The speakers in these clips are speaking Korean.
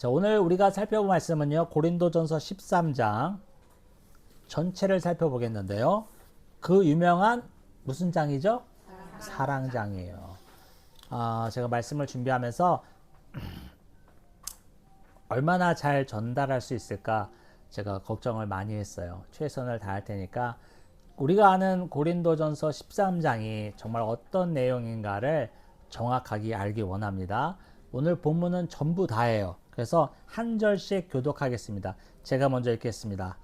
자, 오늘 우리가 살펴볼 말씀은요, 고린도전서 13장 전체를 살펴보겠는데요. 그 유명한 무슨 장이죠? 사랑장이에요. 제가 말씀을 준비하면서 얼마나 잘 전달할 수 있을까 제가 걱정을 많이 했어요. 최선을 다할 테니까 우리가 아는 고린도전서 13장이 정말 어떤 내용인가를 정확하게 알기 원합니다. 오늘 본문은 전부 다예요. 그래서 한 절씩 교독하겠습니다. 제가 먼저 읽겠습니다.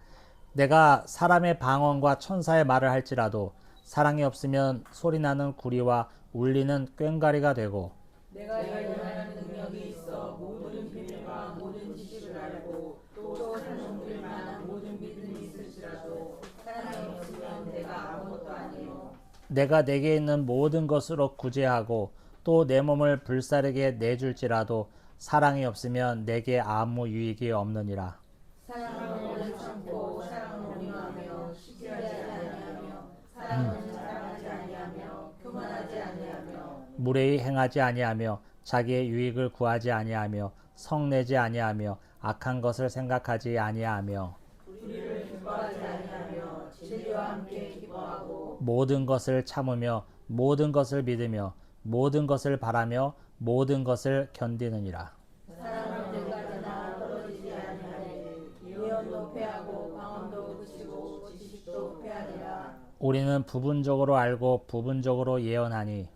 내가 사람의 방언과 천사의 말을 할지라도 사랑이 없으면 소리나는 구리와 울리는 꽹과리가 되고 내가 예언하는 능력이 있어 모든 비밀과 모든 지식을 알고 또 사람들 만한 모든 믿음이 있을지라도 사랑이 없으면 내가 아무것도 아니요. 내가 내게 있는 모든 것으로 구제하고 또 내 몸을 불사르게 내줄지라도 사랑이 없으면 내게 아무 유익이 없느니라. 사랑은 오래 참고 사랑은 온유하며 시기하지 아니하며 사랑은 자랑하지 아니하며 교만하지 아니하며 무례히 행하지 아니하며 자기의 유익을 구하지 아니하며 성내지 아니하며 악한 것을 생각하지 아니하며 불의를 기뻐하지 아니하며 진리와 함께 기뻐하고 모든 것을 참으며 모든 것을 믿으며 모든 것을 바라며 모든 것을 견디느니라. 사랑은 때까지나 떨어지지 아니하니 예언도 패하고 방언도 그치고 지식도 패하리라. 우리는 부분적으로 알고 부분적으로 예언하니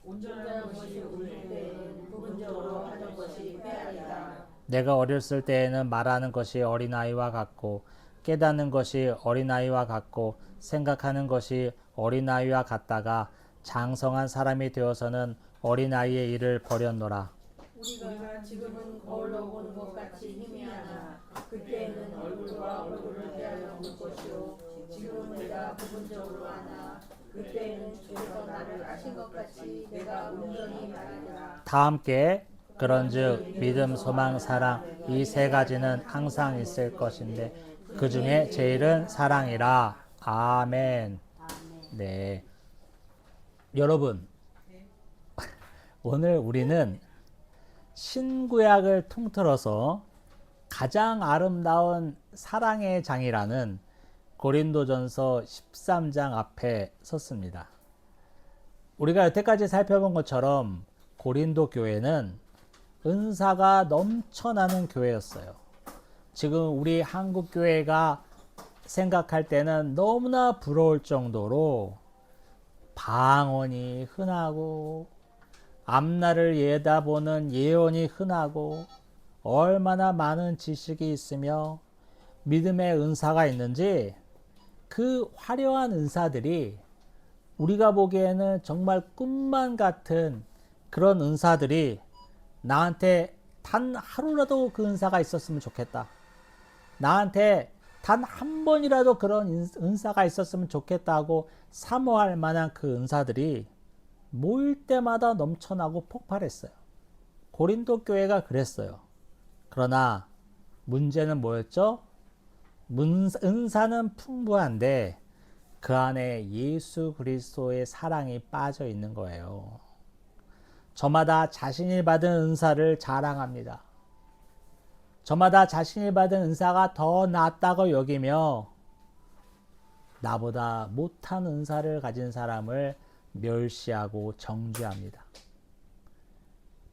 온전한 것이 울릴 때에는 부분적으로 하던 것이 패하리라. 내가 어렸을 때에는 말하는 것이 어린아이와 같고 깨닫는 것이 어린아이와 같고 생각하는 것이 어린아이와 같다가 장성한 사람이 되어서는 어린아이의 일을 버렸노라. 우리가 지금은 거울로 보는 것 같이 희미하나 그때에는 얼굴과 얼굴을 대하여 볼 것이요 지금은 내가 부분적으로 하나 그때에는 주께서 나를 아신 것 같이 내가 온전히 말하리라. 다 함께 그런즉 믿음, 소망, 사랑 이 세 가지는 항상 있을 것인데 그 중에 제일은 사랑이라. 아멘. 네. 여러분, 오늘 우리는 신구약을 통틀어서 가장 아름다운 사랑의 장이라는 고린도전서 13장 앞에 섰습니다. 우리가 여태까지 살펴본 것처럼 고린도 교회는 은사가 넘쳐나는 교회였어요. 지금 우리 한국 교회가 생각할 때는 너무나 부러울 정도로 방언이 흔하고 앞날을 예다보는 예언이 흔하고 얼마나 많은 지식이 있으며 믿음의 은사가 있는지 그 화려한 은사들이 우리가 보기에는 정말 꿈만 같은 그런 은사들이 나한테 단 하루라도 그 은사가 있었으면 좋겠다. 나한테 단 한 번이라도 그런 은사가 있었으면 좋겠다고 사모할 만한 그 은사들이 모일 때마다 넘쳐나고 폭발했어요. 고린도 교회가 그랬어요. 그러나 문제는 뭐였죠? 은사는 풍부한데 그 안에 예수 그리스도의 사랑이 빠져 있는 거예요. 저마다 자신이 받은 은사를 자랑합니다. 저마다 자신이 받은 은사가 더 낫다고 여기며 나보다 못한 은사를 가진 사람을 멸시하고 정죄합니다.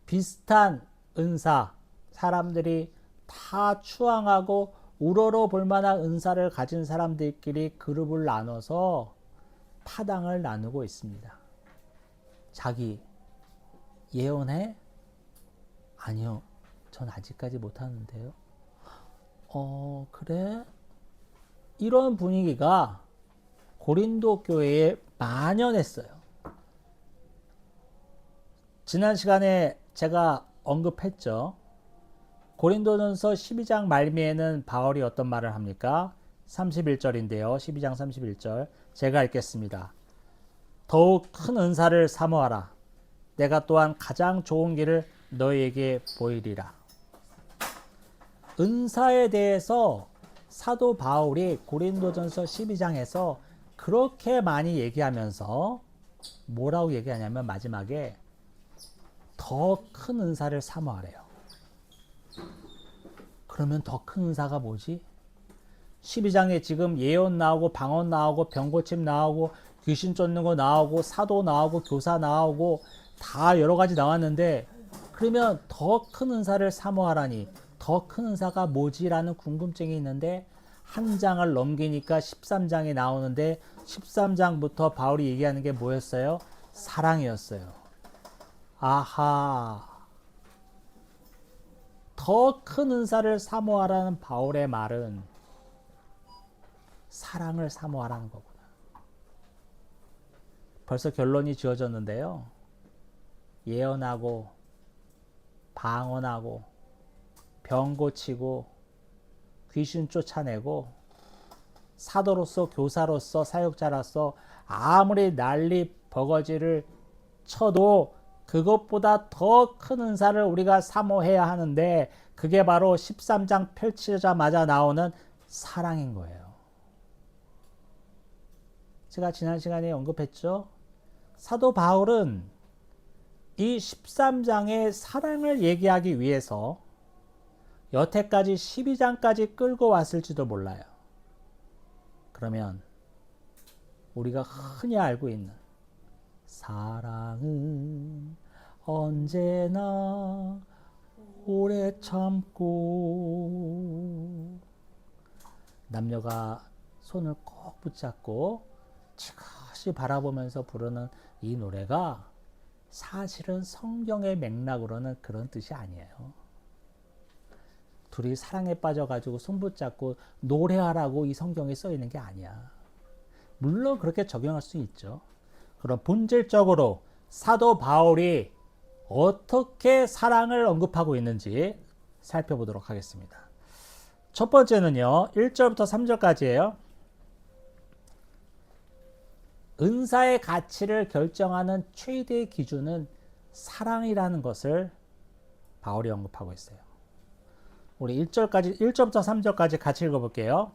비슷한 은사, 사람들이 다 추앙하고 우러러 볼 만한 은사를 가진 사람들끼리 그룹을 나눠서 파당을 나누고 있습니다. 자기 예언해? 아니요. 전 아직까지 못하는데요. 그래? 이런 분위기가 고린도 교회에 만연했어요. 지난 시간에 제가 언급했죠. 고린도전서 12장 말미에는 바울이 어떤 말을 합니까? 31절인데요. 12장 31절. 제가 읽겠습니다. 더욱 큰 은사를 사모하라. 내가 또한 가장 좋은 길을 너희에게 보이리라. 은사에 대해서 사도 바울이 고린도전서 12장에서 그렇게 많이 얘기하면서 뭐라고 얘기하냐면 마지막에 더 큰 은사를 사모하래요. 그러면 더 큰 은사가 뭐지? 12장에 지금 예언 나오고 방언 나오고 병고침 나오고 귀신 쫓는 거 나오고 사도 나오고 교사 나오고 다 여러 가지 나왔는데 그러면 더 큰 은사를 사모하라니 더 큰 은사가 뭐지라는 궁금증이 있는데 한 장을 넘기니까 13장이 나오는데 13장부터 바울이 얘기하는 게 뭐였어요? 사랑이었어요. 아하. 더 큰 은사를 사모하라는 바울의 말은 사랑을 사모하라는 거구나. 벌써 결론이 지어졌는데요. 예언하고 방언하고 병 고치고 귀신 쫓아내고 사도로서 교사로서 사역자로서 아무리 난리 버거지를 쳐도 그것보다 더 큰 은사를 우리가 사모해야 하는데 그게 바로 13장 펼치자마자 나오는 사랑인 거예요. 제가 지난 시간에 언급했죠. 사도 바울은 이 13장의 사랑을 얘기하기 위해서 여태까지 12장까지 끌고 왔을지도 몰라요. 그러면 우리가 흔히 알고 있는 사랑은 언제나 오래 참고 남녀가 손을 꼭 붙잡고 지그시 바라보면서 부르는 이 노래가 사실은 성경의 맥락으로는 그런 뜻이 아니에요. 둘이 사랑에 빠져가지고 손 붙잡고 노래하라고 이 성경에 써 있는 게 아니야. 물론 그렇게 적용할 수 있죠. 그럼 본질적으로 사도 바울이 어떻게 사랑을 언급하고 있는지 살펴보도록 하겠습니다. 첫 번째는요. 1절부터 3절까지예요. 은사의 가치를 결정하는 최대의 기준은 사랑이라는 것을 바울이 언급하고 있어요. 우리 1절부터 3절까지 같이 읽어볼게요.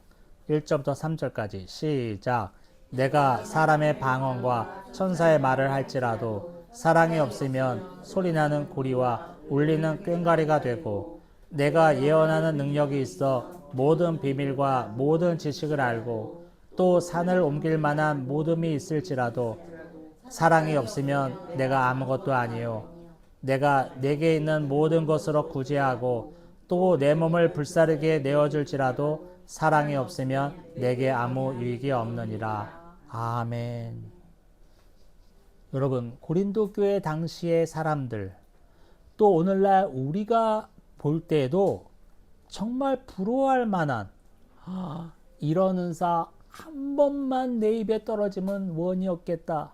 1절부터 3절까지 시작. 내가 사람의 방언과 천사의 말을 할지라도 사랑이 없으면 소리나는 고리와 울리는 꽹과리가 되고 내가 예언하는 능력이 있어 모든 비밀과 모든 지식을 알고 또 산을 옮길 만한 모듬이 있을지라도 사랑이 없으면 내가 아무것도 아니요 내가 내게 있는 모든 것으로 구제하고 또 내 몸을 불사르게 내어줄지라도 사랑이 없으면 내게 아무 유익이 없느니라. 아멘. 여러분, 고린도 교회 당시의 사람들 또 오늘날 우리가 볼 때에도 정말 부러워할 만한 이런 은사 한 번만 내 입에 떨어지면 원이 없겠다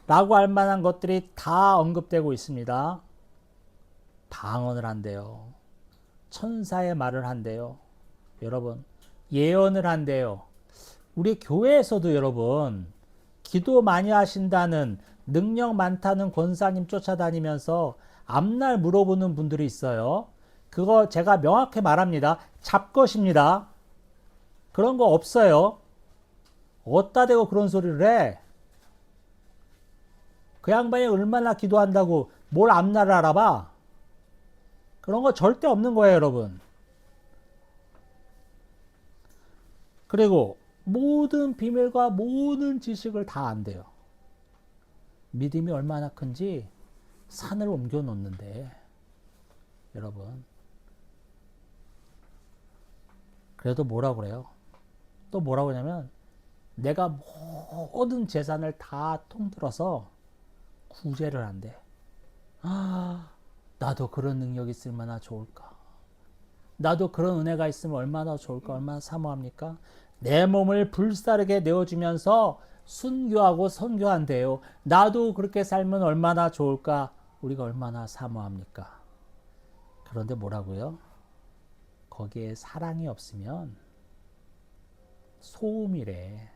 라고 할 만한 것들이 다 언급되고 있습니다. 방언을 한대요. 천사의 말을 한대요. 여러분, 예언을 한대요. 우리 교회에서도 여러분, 기도 많이 하신다는 능력 많다는 권사님 쫓아다니면서 앞날 물어보는 분들이 있어요. 그거 제가 명확히 말합니다. 잡것입니다. 그런 거 없어요. 어디다 대고 그런 소리를 해? 그 양반이 얼마나 기도한다고 뭘 앞날을 알아봐? 그런 거 절대 없는 거예요, 여러분. 그리고 모든 비밀과 모든 지식을 다 안대요. 믿음이 얼마나 큰지 산을 옮겨 놓는데, 여러분. 그래도 뭐라고 그래요? 또 뭐라고 하냐면, 내가 모든 재산을 다 통틀어서 구제를 한대. 나도 그런 능력이 있으면 얼마나 좋을까. 나도 그런 은혜가 있으면 얼마나 좋을까. 얼마나 사모합니까? 내 몸을 불사르게 내어주면서 순교하고 선교한대요. 나도 그렇게 살면 얼마나 좋을까. 우리가 얼마나 사모합니까? 그런데 뭐라고요? 거기에 사랑이 없으면 소음이래.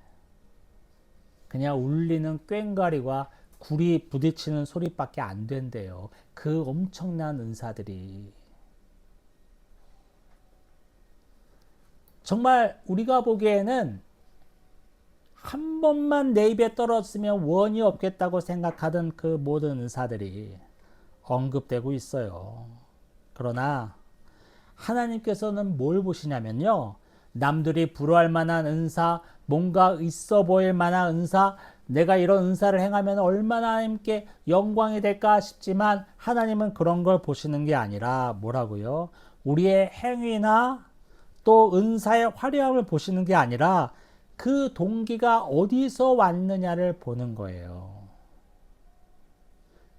그냥 울리는 꽹과리와 굴이 부딪히는 소리밖에 안 된대요. 그 엄청난 은사들이. 정말 우리가 보기에는 한 번만 내 입에 떨어졌으면 원이 없겠다고 생각하던 그 모든 은사들이 언급되고 있어요. 그러나 하나님께서는 뭘 보시냐면요. 남들이 부러워할 만한 은사, 뭔가 있어 보일 만한 은사, 내가 이런 은사를 행하면 얼마나 하나님께 영광이 될까 싶지만 하나님은 그런 걸 보시는 게 아니라 뭐라고요? 우리의 행위나 또 은사의 화려함을 보시는 게 아니라 그 동기가 어디서 왔느냐를 보는 거예요.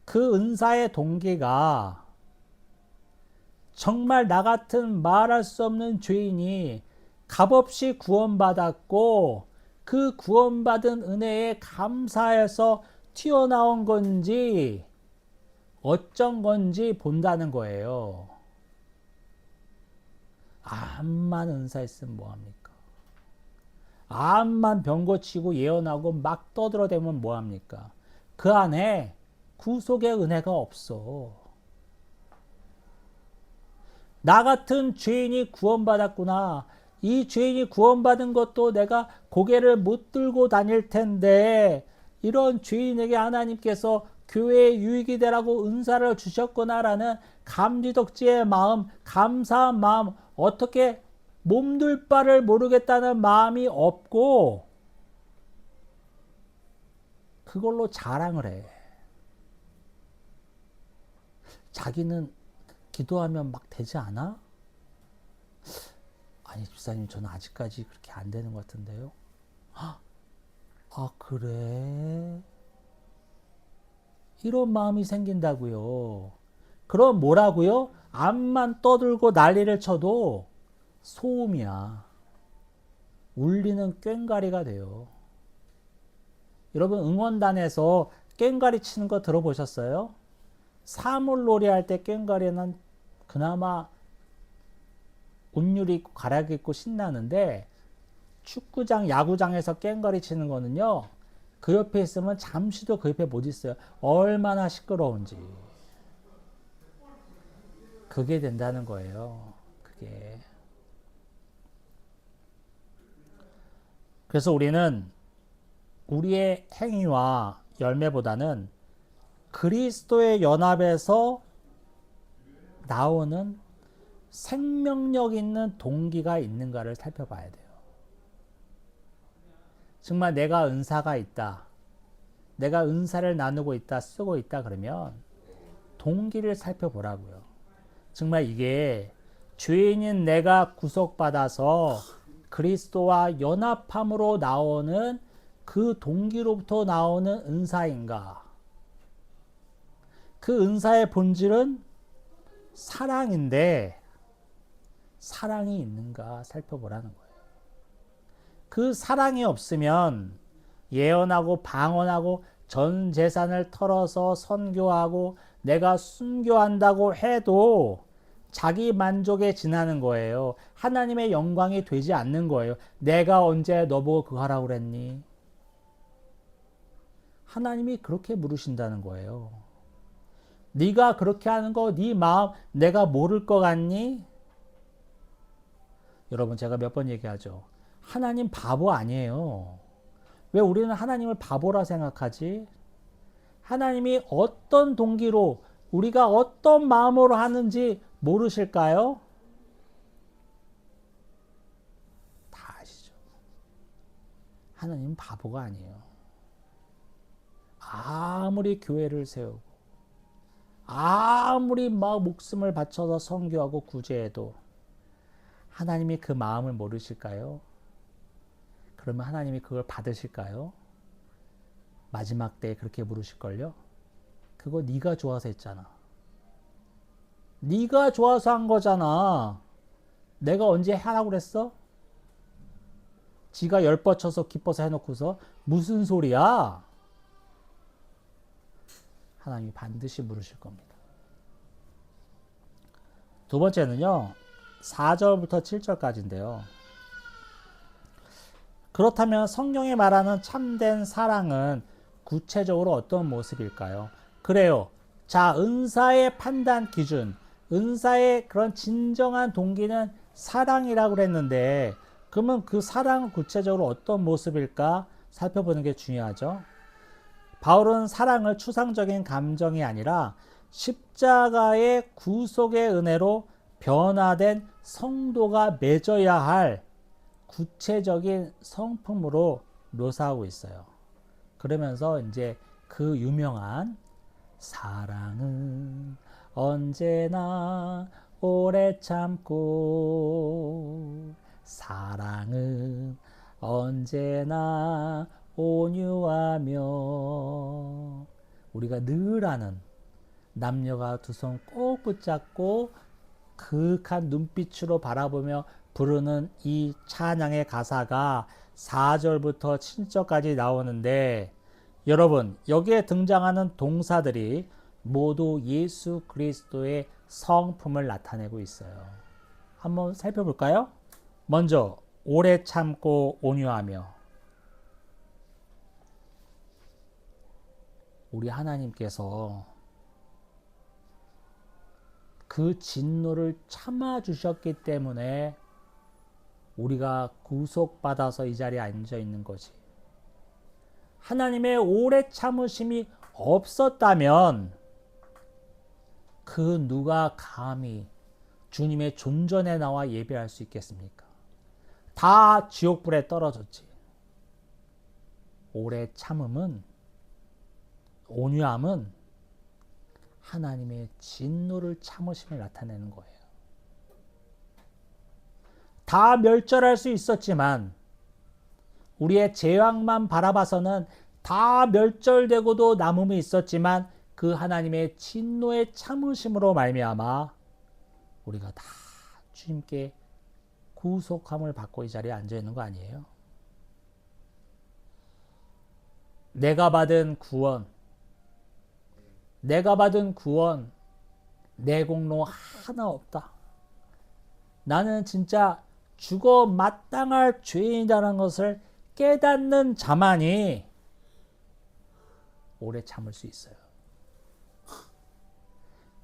그 은사의 동기가 정말 나 같은 말할 수 없는 죄인이 값없이 구원받았고 그 구원받은 은혜에 감사해서 튀어나온 건지 어쩐 건지 본다는 거예요. 암만 은사 있으면 뭐합니까? 암만 병 고치고 예언하고 막 떠들어대면 뭐합니까? 그 안에 구속의 은혜가 없어. 나 같은 죄인이 구원받았구나. 이 죄인이 구원받은 것도 내가 고개를 못 들고 다닐 텐데 이런 죄인에게 하나님께서 교회에 유익이 되라고 은사를 주셨구나라는 감지덕지의 마음, 감사한 마음, 어떻게 몸둘 바를 모르겠다는 마음이 없고 그걸로 자랑을 해. 자기는 기도하면 막 되지 않아? 아니 집사님 저는 아직까지 그렇게 안 되는 것 같은데요. 아 그래? 이런 마음이 생긴다고요. 그럼 뭐라고요? 암만 떠들고 난리를 쳐도 소음이야. 울리는 꽹과리가 돼요. 여러분 응원단에서 꽹과리 치는 거 들어보셨어요? 사물놀이 할 때 꽹과리는 그나마 옷유리 입고 가락 입고 신나는데 축구장, 야구장에서 꽹과리 치는 거는요. 그 옆에 있으면 잠시도 그 옆에 못 있어요. 얼마나 시끄러운지. 그게 된다는 거예요. 그게. 그래서 우리는 우리의 행위와 열매보다는 그리스도의 연합에서 나오는 생명력 있는 동기가 있는가를 살펴봐야 돼요. 정말 내가 은사가 있다. 내가 은사를 나누고 있다, 쓰고 있다 그러면 동기를 살펴보라고요. 정말 이게 죄인인 내가 구속받아서 그리스도와 연합함으로 나오는 그 동기로부터 나오는 은사인가? 그 은사의 본질은 사랑인데 사랑이 있는가 살펴보라는 거예요. 그 사랑이 없으면 예언하고 방언하고 전 재산을 털어서 선교하고 내가 순교한다고 해도 자기 만족에 지나는 거예요. 하나님의 영광이 되지 않는 거예요. 내가 언제 너보고 그거 하라고 그랬니? 하나님이 그렇게 물으신다는 거예요. 네가 그렇게 하는 거 네 마음 내가 모를 것 같니? 여러분 제가 몇 번 얘기하죠. 하나님 바보 아니에요. 왜 우리는 하나님을 바보라 생각하지? 하나님이 어떤 동기로 우리가 어떤 마음으로 하는지 모르실까요? 다 아시죠. 하나님은 바보가 아니에요. 아무리 교회를 세우고 아무리 막 목숨을 바쳐서 선교하고 구제해도 하나님이 그 마음을 모르실까요? 그러면 하나님이 그걸 받으실까요? 마지막 때에 그렇게 물으실걸요? 그거 네가 좋아서 했잖아. 네가 좋아서 한 거잖아. 내가 언제 하라고 그랬어? 지가 열 뻗쳐서 기뻐서 해놓고서 무슨 소리야? 하나님이 반드시 물으실 겁니다. 두 번째는요. 4절부터 7절까지인데요. 그렇다면 성경이 말하는 참된 사랑은 구체적으로 어떤 모습일까요? 그래요. 자, 은사의 판단 기준, 은사의 그런 진정한 동기는 사랑이라고 그랬는데 그러면 그 사랑은 구체적으로 어떤 모습일까 살펴보는 게 중요하죠. 바울은 사랑을 추상적인 감정이 아니라 십자가의 구속의 은혜로 변화된 성도가 맺어야 할 구체적인 성품으로 묘사하고 있어요. 그러면서 이제 그 유명한 사랑은 언제나 오래 참고 사랑은 언제나 온유하며 우리가 늘 아는 남녀가 두 손 꼭 붙잡고 그윽한 눈빛으로 바라보며 부르는 이 찬양의 가사가 4절부터 7절까지 나오는데 여러분 여기에 등장하는 동사들이 모두 예수 그리스도의 성품을 나타내고 있어요. 한번 살펴볼까요? 먼저 오래 참고 온유하며 우리 하나님께서 그 진노를 참아주셨기 때문에 우리가 구속받아서 이 자리에 앉아 있는 거지. 하나님의 오래 참으심이 없었다면 그 누가 감히 주님의 존전에 나와 예배할 수 있겠습니까? 다 지옥불에 떨어졌지. 오래 참음은 온유함은 하나님의 진노를 참으심을 나타내는 거예요. 다 멸절할 수 있었지만 우리의 죄악만 바라봐서는 다 멸절되고도 남음이 있었지만 그 하나님의 진노의 참으심으로 말미암아 우리가 다 주님께 구속함을 받고 이 자리에 앉아 있는 거 아니에요? 내가 받은 구원 내 공로 하나 없다. 나는 진짜 죽어 마땅할 죄인이라는 것을 깨닫는 자만이 오래 참을 수 있어요.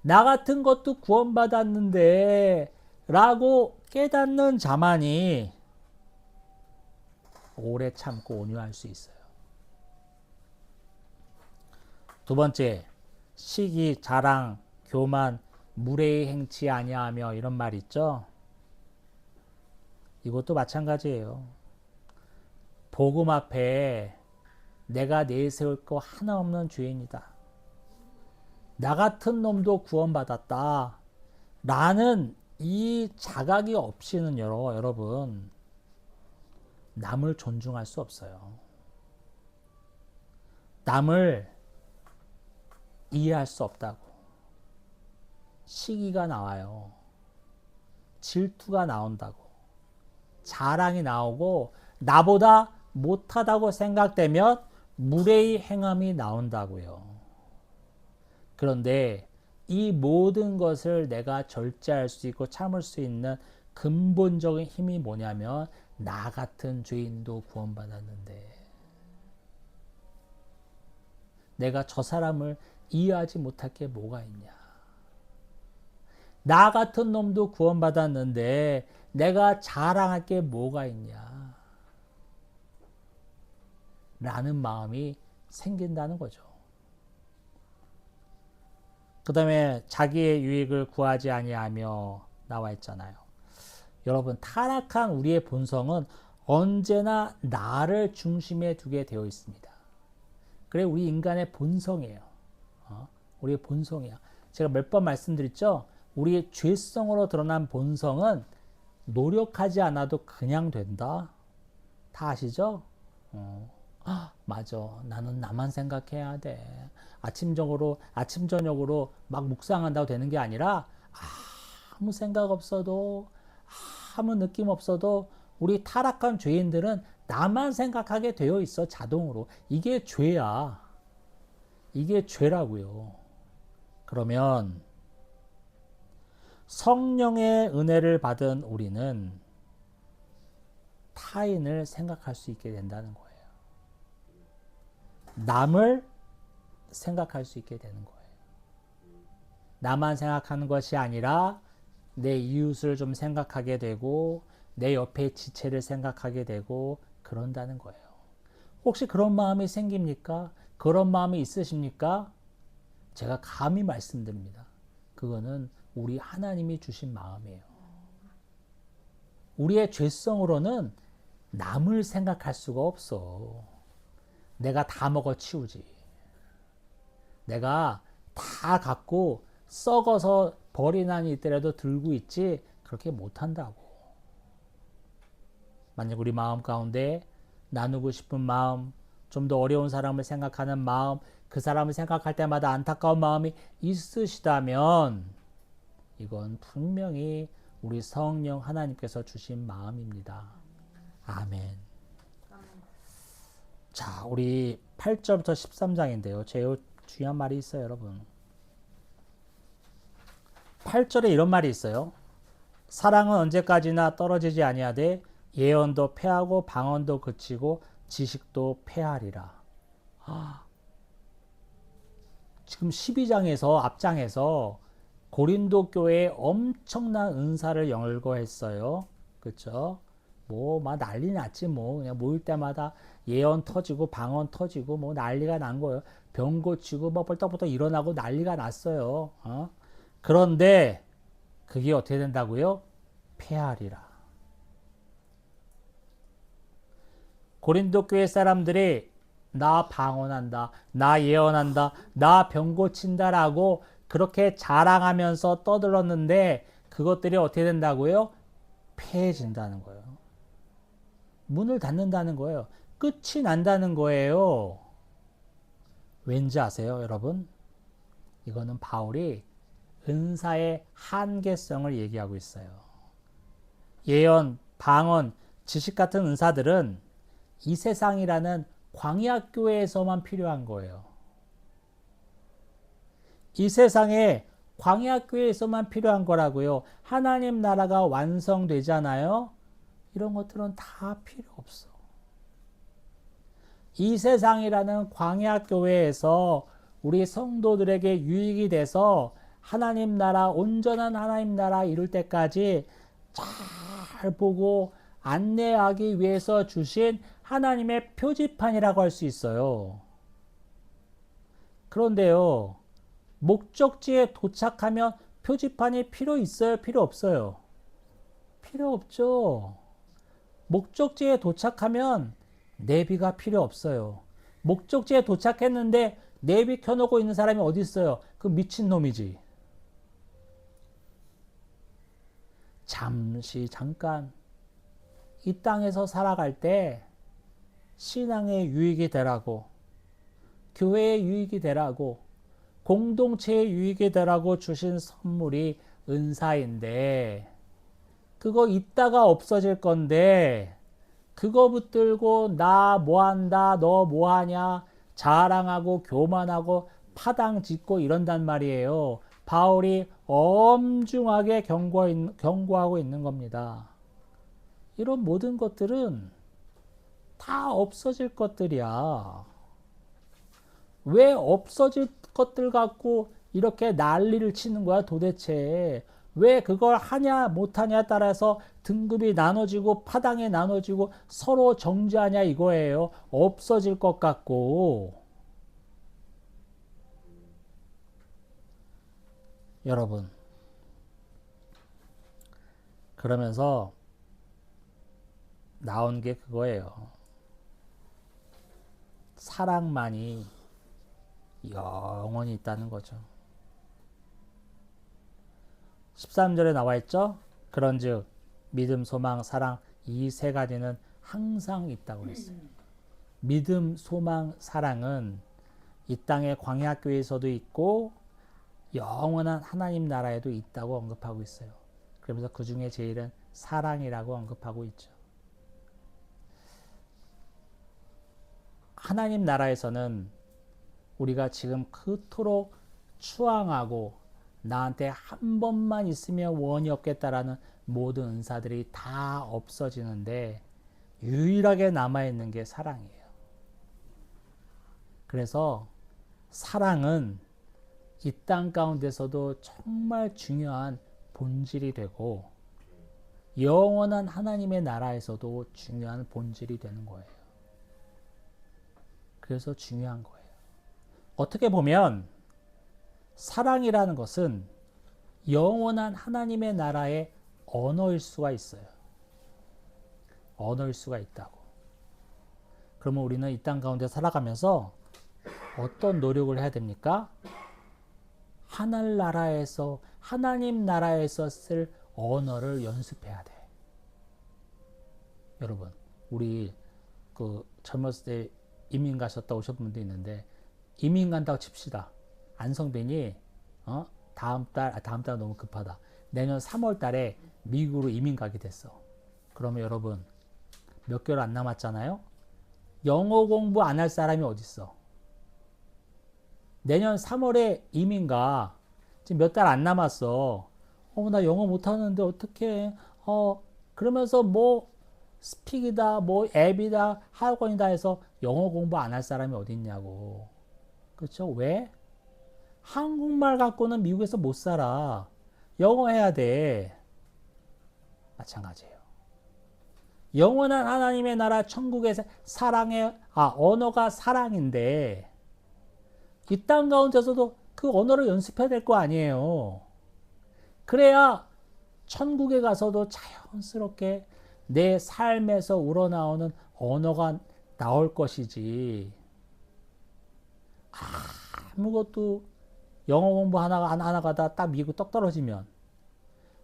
나 같은 것도 구원받았는데 라고 깨닫는 자만이 오래 참고 온유할 수 있어요. 두 번째, 시기, 자랑, 교만, 무례히 행치 아니하며 이런 말 있죠. 이것도 마찬가지예요. 복음 앞에 내가 내세울 거 하나 없는 죄인이다. 나 같은 놈도 구원받았다. 라는 이 자각이 없이는 여러분 남을 존중할 수 없어요. 남을 이해할 수 없다고. 시기가 나와요. 질투가 나온다고. 자랑이 나오고 나보다 못하다고 생각되면 무례히 행함이 나온다고요. 그런데 이 모든 것을 내가 절제할 수 있고 참을 수 있는 근본적인 힘이 뭐냐면 나 같은 죄인도 구원받았는데 내가 저 사람을 이해하지 못할 게 뭐가 있냐. 나 같은 놈도 구원받았는데 내가 자랑할 게 뭐가 있냐. 라는 마음이 생긴다는 거죠. 그 다음에 자기의 유익을 구하지 아니하며 나와 있잖아요. 여러분 타락한 우리의 본성은 언제나 나를 중심에 두게 되어 있습니다. 그래 우리 인간의 본성이에요. 우리의 본성이야. 제가 몇 번 말씀드렸죠. 우리의 죄성으로 드러난 본성은 노력하지 않아도 그냥 된다. 다 아시죠? 맞아. 나는 나만 생각해야 돼. 아침 저녁으로 막 묵상한다고 되는 게 아니라 아무 생각 없어도 아무 느낌 없어도 우리 타락한 죄인들은 나만 생각하게 되어 있어. 자동으로. 이게 죄야. 이게 죄라고요. 그러면 성령의 은혜를 받은 우리는 타인을 생각할 수 있게 된다는 거예요. 남을 생각할 수 있게 되는 거예요. 나만 생각하는 것이 아니라 내 이웃을 좀 생각하게 되고 내 옆에 지체를 생각하게 되고 그런다는 거예요. 혹시 그런 마음이 생깁니까? 그런 마음이 있으십니까? 제가 감히 말씀드립니다. 그거는 우리 하나님이 주신 마음이에요. 우리의 죄성으로는 남을 생각할 수가 없어. 내가 다 먹어 치우지. 내가 다 갖고 썩어서 버리나니 있더라도 들고 있지 그렇게 못한다고. 만약 우리 마음 가운데 나누고 싶은 마음, 좀 더 어려운 사람을 생각하는 마음, 그 사람을 생각할 때마다 안타까운 마음이 있으시다면 이건 분명히 우리 성령 하나님께서 주신 마음입니다. 아멘. 자, 우리 8절부터 13장인데요. 제일 중요한 말이 있어요, 여러분. 8절에 이런 말이 있어요. 사랑은 언제까지나 떨어지지 아니하되 예언도 패하고 방언도 그치고 지식도 패하리라. 지금 12장에서 앞장에서 고린도 교회에 엄청난 은사를 열거했어요. 그렇죠? 뭐 막 난리 났지 뭐. 그냥 모일 때마다 예언 터지고 방언 터지고 뭐 난리가 난 거예요. 병 고치고 뭐 벌떡벌떡 일어나고 난리가 났어요. 그런데 그게 어떻게 된다고요? 패하리라. 고린도 교회 사람들이 나 방언한다, 나 예언한다, 나 병 고친다라고 그렇게 자랑하면서 떠들었는데 그것들이 어떻게 된다고요? 패해진다는 거예요. 문을 닫는다는 거예요. 끝이 난다는 거예요. 왠지 아세요, 여러분? 이거는 바울이 은사의 한계성을 얘기하고 있어요. 예언, 방언, 지식 같은 은사들은 이 세상이라는 광야교회에서만 필요한 거예요. 이 세상에 광야교회에서만 필요한 거라고요. 하나님 나라가 완성되잖아요. 이런 것들은 다 필요 없어. 이 세상이라는 광야교회에서 우리 성도들에게 유익이 돼서 하나님 나라, 온전한 하나님 나라 이룰 때까지 잘 보고 안내하기 위해서 주신 하나님의 표지판이라고 할 수 있어요. 그런데요, 목적지에 도착하면 표지판이 필요 있어요? 필요 없어요? 필요 없죠. 목적지에 도착하면 내비가 필요 없어요. 목적지에 도착했는데 내비 켜놓고 있는 사람이 어디 있어요? 그 미친놈이지. 잠깐 이 땅에서 살아갈 때 신앙의 유익이 되라고, 교회의 유익이 되라고, 공동체의 유익이 되라고 주신 선물이 은사인데 그거 있다가 없어질 건데 그거 붙들고 나 뭐한다, 너 뭐하냐 자랑하고 교만하고 파당 짓고 이런단 말이에요. 바울이 엄중하게 경고하고 있는 겁니다. 이런 모든 것들은 다 없어질 것들이야. 왜 없어질 것들 갖고 이렇게 난리를 치는 거야 도대체? 왜 그걸 하냐 못하냐에 따라서 등급이 나눠지고 파당이 나눠지고 서로 정죄하냐 이거예요. 없어질 것 같고. 여러분, 그러면서 나온 게 그거예요. 사랑만이 영원히 있다는 거죠. 13절에 나와 있죠. 그런즉 믿음, 소망, 사랑 이 세 가지는 항상 있다고 그랬어요. 믿음, 소망, 사랑은 이 땅의 광야교회에서도 있고 영원한 하나님 나라에도 있다고 언급하고 있어요. 그러면서 그 중에 제일은 사랑이라고 언급하고 있죠. 하나님 나라에서는 우리가 지금 그토록 추앙하고 나한테 한 번만 있으면 원이 없겠다라는 모든 은사들이 다 없어지는데 유일하게 남아있는 게 사랑이에요. 그래서 사랑은 이 땅 가운데서도 정말 중요한 본질이 되고 영원한 하나님의 나라에서도 중요한 본질이 되는 거예요. 그래서 중요한 거예요. 어떻게 보면 사랑이라는 것은 영원한 하나님의 나라의 언어일 수가 있어요. 언어일 수가 있다고. 그러면 우리는 이 땅 가운데 살아가면서 어떤 노력을 해야 됩니까? 하늘나라에서, 하나님 나라에서 쓸 언어를 연습해야 돼. 여러분, 우리 젊었을 때 이민 가셨다 오신 분도 있는데, 이민 간다고 칩시다. 안성빈이 다음 달 너무 급하다. 내년 3월 달에 미국으로 이민 가게 됐어. 그러면 여러분, 몇 개월 안 남았잖아요? 영어 공부 안 할 사람이 어딨어? 내년 3월에 이민 가. 지금 몇 달 안 남았어. 나 영어 못하는데 어떡해. 그러면서 뭐 스픽이다, 뭐 앱이다, 학원이다 해서 영어 공부 안 할 사람이 어디 있냐고. 그렇죠? 왜? 한국말 갖고는 미국에서 못 살아. 영어 해야 돼. 마찬가지예요. 영원한 하나님의 나라 천국에서 언어가 사랑인데 이 땅 가운데서도 그 언어를 연습해야 될 거 아니에요. 그래야 천국에 가서도 자연스럽게 내 삶에서 우러나오는 언어가 나올 것이지. 아무것도 영어 공부 하나 가다 딱 미국 떡 떨어지면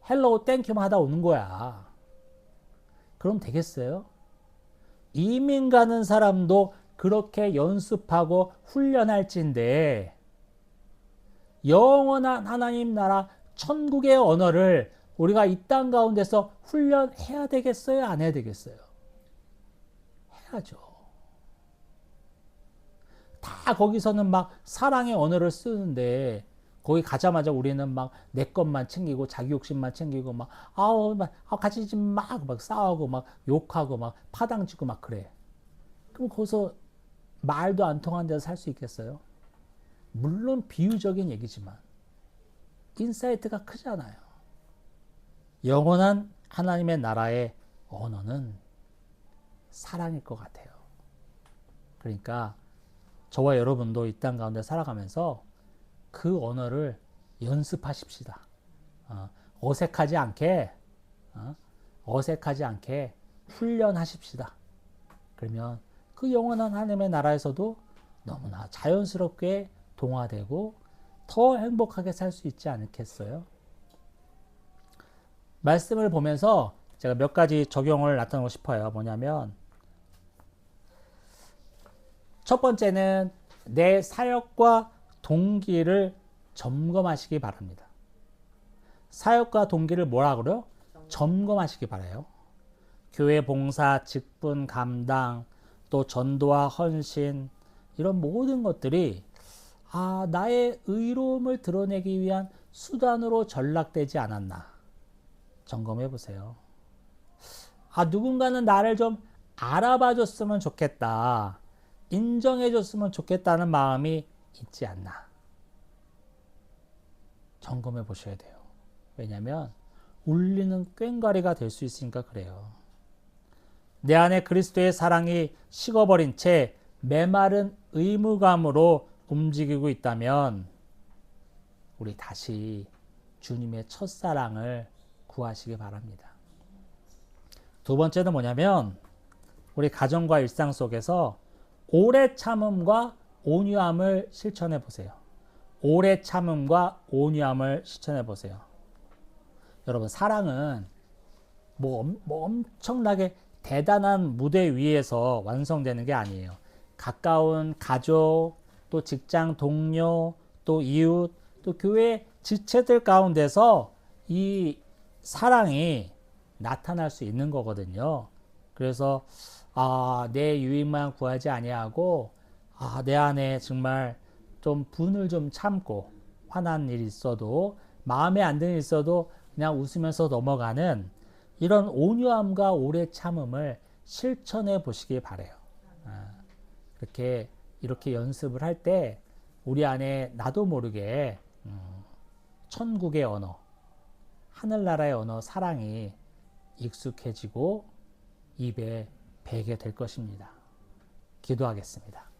헬로우 땡큐만 하다 오는 거야. 그럼 되겠어요? 이민 가는 사람도 그렇게 연습하고 훈련할진데 영원한 하나님 나라 천국의 언어를 우리가 이 땅 가운데서 훈련해야 되겠어요? 안 해야 되겠어요? 해야죠. 다 거기서는 막 사랑의 언어를 쓰는데 거기 가자마자 우리는 막 내 것만 챙기고 자기 욕심만 챙기고 막 같이 좀 막 싸우고 막 욕하고 막 파당치고 막 그래. 그럼 거기서 말도 안 통하는 데서 살 수 있겠어요? 물론 비유적인 얘기지만 인사이트가 크잖아요. 영원한 하나님의 나라의 언어는 사랑일 것 같아요. 그러니까 저와 여러분도 이 땅 가운데 살아가면서 그 언어를 연습하십시다. 어색하지 않게 훈련하십시다. 그러면 그 영원한 하나님의 나라에서도 너무나 자연스럽게 동화되고 더 행복하게 살 수 있지 않겠어요? 말씀을 보면서 제가 몇 가지 적용을 나타내고 싶어요. 뭐냐면 첫 번째는 내 사역과 동기를 점검하시기 바랍니다. 사역과 동기를 뭐라 그래요? 점검하시기 바라요. 교회 봉사, 직분 감당, 또 전도와 헌신 이런 모든 것들이 나의 의로움을 드러내기 위한 수단으로 전락되지 않았나 점검해 보세요. 누군가는 나를 좀 알아봐 줬으면 좋겠다. 인정해 줬으면 좋겠다는 마음이 있지 않나. 점검해 보셔야 돼요. 왜냐하면 울리는 꽹과리가 될 수 있으니까 그래요. 내 안에 그리스도의 사랑이 식어버린 채 메마른 의무감으로 움직이고 있다면 우리 다시 주님의 첫사랑을 구하시기 바랍니다. 두 번째는 뭐냐면 우리 가정과 일상 속에서 오래 참음과 온유함을 실천해 보세요. 오래 참음과 온유함을 실천해 보세요. 여러분, 사랑은 뭐 엄청나게 대단한 무대 위에서 완성되는 게 아니에요. 가까운 가족, 또 직장 동료, 또 이웃, 또 교회 지체들 가운데서 이 사랑이 나타날 수 있는 거거든요. 그래서 내 유익만 구하지 아니하고 내 안에 정말 좀 분을 좀 참고 화난 일이 있어도 마음에 안 드는 일이 있어도 그냥 웃으면서 넘어가는 이런 온유함과 오래 참음을 실천해 보시기 바라요. 이렇게 연습을 할 때 우리 안에 나도 모르게 천국의 언어, 하늘나라의 언어, 사랑이 익숙해지고 입에 배게 될 것입니다. 기도하겠습니다.